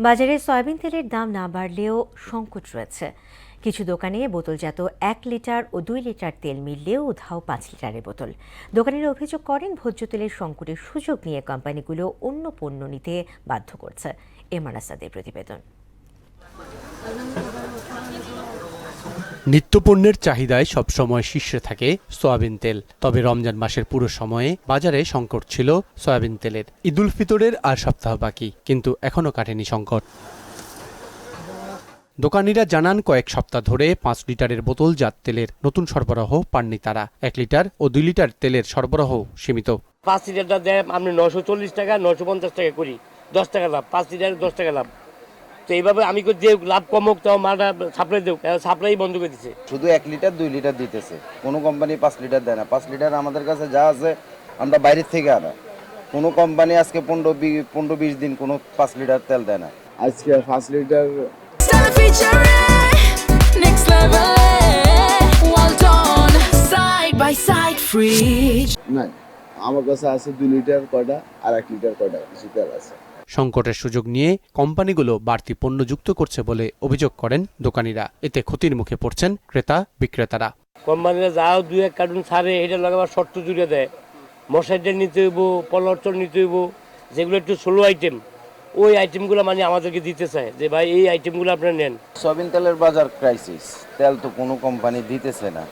বাজারে সয়াবিন তেলের দাম না বাড়লেও সংকট রয়েছে। কিছু দোকানে বোতলজাত 1 লিটার ও 2 লিটার তেল মিললেও উধাও 5 লিটারের বোতল। দোকানিরা অভিযোগ করেন ভোজ্য তেলের সংকটের সুযোগ নিয়ে কোম্পানিগুলো অন্য পণ্য নিতে বাধ্য করছে। এমআর আসাদের প্রতিবেদন। নিত্যপণ্যের চাহিদায় সবসময় শীর্ষে থাকে সয়াবিন তেল। তবে রমজান মাসের পুরো সময়ে বাজারে সংকট ছিল সয়াবিন তেলের। ঈদুল ফিতরের আর সপ্তাহ বাকি, কিন্তু এখনো কাটেনি সংকট। দোকানিরা জানান কয়েক সপ্তাহ ধরে 5 লিটারের বোতলজাত তেলের নতুন সরবরাহ পাননি তারা। 1 লিটার ও 2 লিটার তেলের সরবরাহ সীমিত। 5 লিটারটা দেয় আপনি 940 টাকা 950 টাকা করি, 10 টাকা লাভ। 5 লিটারে 10 টাকা লাভ। তো এইভাবে আমি যে লাভ কম হোক তাও মালটা সাপ্লাই দেব, সাপ্লাই বন্ধ করে দিচ্ছে। শুধু 1 লিটার 2 লিটার দিতেছে, কোনো কোম্পানি 5 লিটার দেয় না। 5 লিটার আমাদের কাছে যা আছে আমরা বাইরের থেকে আনা। কোনো কোম্পানি আজকে 15-20 দিন কোনো 5 লিটার তেল দেয় না। আজকে 5 লিটার না, আমার কাছে আছে 2 লিটার কয়টা আর 1 লিটার কয়টা কিছু তেল আছে। সংকটের সুযোগ নিয়ে কোম্পানিগুলো বাড়তি পণ্য যুক্ত করছে বলে অভিযোগ করেন দোকানিরা। এতে ক্ষতির মুখে পড়ছেন ক্রেতা বিক্রেতারা। কোম্পানিরা যাও 2-1 কার্টুন ছাড়ে, এটা লাগাবার শর্ত জুড়ে দেয়। মশাইটা নিতে হইব, পলর্চন নিতে হইব, যেগুলো একটু স্লো আইটেম, ওই আইটেমগুলো মানে আমাদেরকে দিতে চায় যে ভাই এই আইটেমগুলো আপনারা নেন। সয়াবিন তেলের বাজার ক্রাইসিস, তেল তো কোনো কোম্পানি দিতেছে না।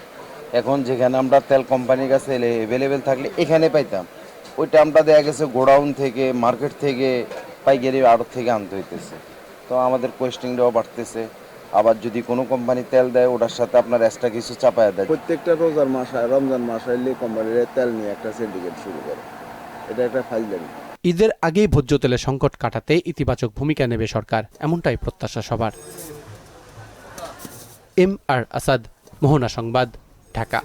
এখন যেখানে আমরা তেল কোম্পানির কাছে অ্যাভেলেবেল থাকলে এখানে পাইতাম, ওইটা আমরা দেখা গেছে গোডাউন থেকে, মার্কেট থেকে, পাইকারি আড়ত থেকে আনতে হইতেছে। তো আমাদের কোয়েস্টিংটাও বাড়তেছে। আবার যদি কোনো কোম্পানি তেল দেয় ওটার সাথে আপনার এক্সট্রা কিছু চাপায়া দেয়। প্রত্যেকটা রোজার মাস আর রমজান মাস হইলে কোম্পানির তেল নিয়ে একটা সিন্ডিকেট শুরু করে, এটা একটা ফাইজলামি। ঈদের আগেই ভোজ্য তেলের সংকট কাটাতে ইতিবাচক ভূমিকা নেবে সরকার, এমনটাই প্রত্যাশা সবার। এমআর আসাদ, মোহনা সংবাদ, ঢাকা।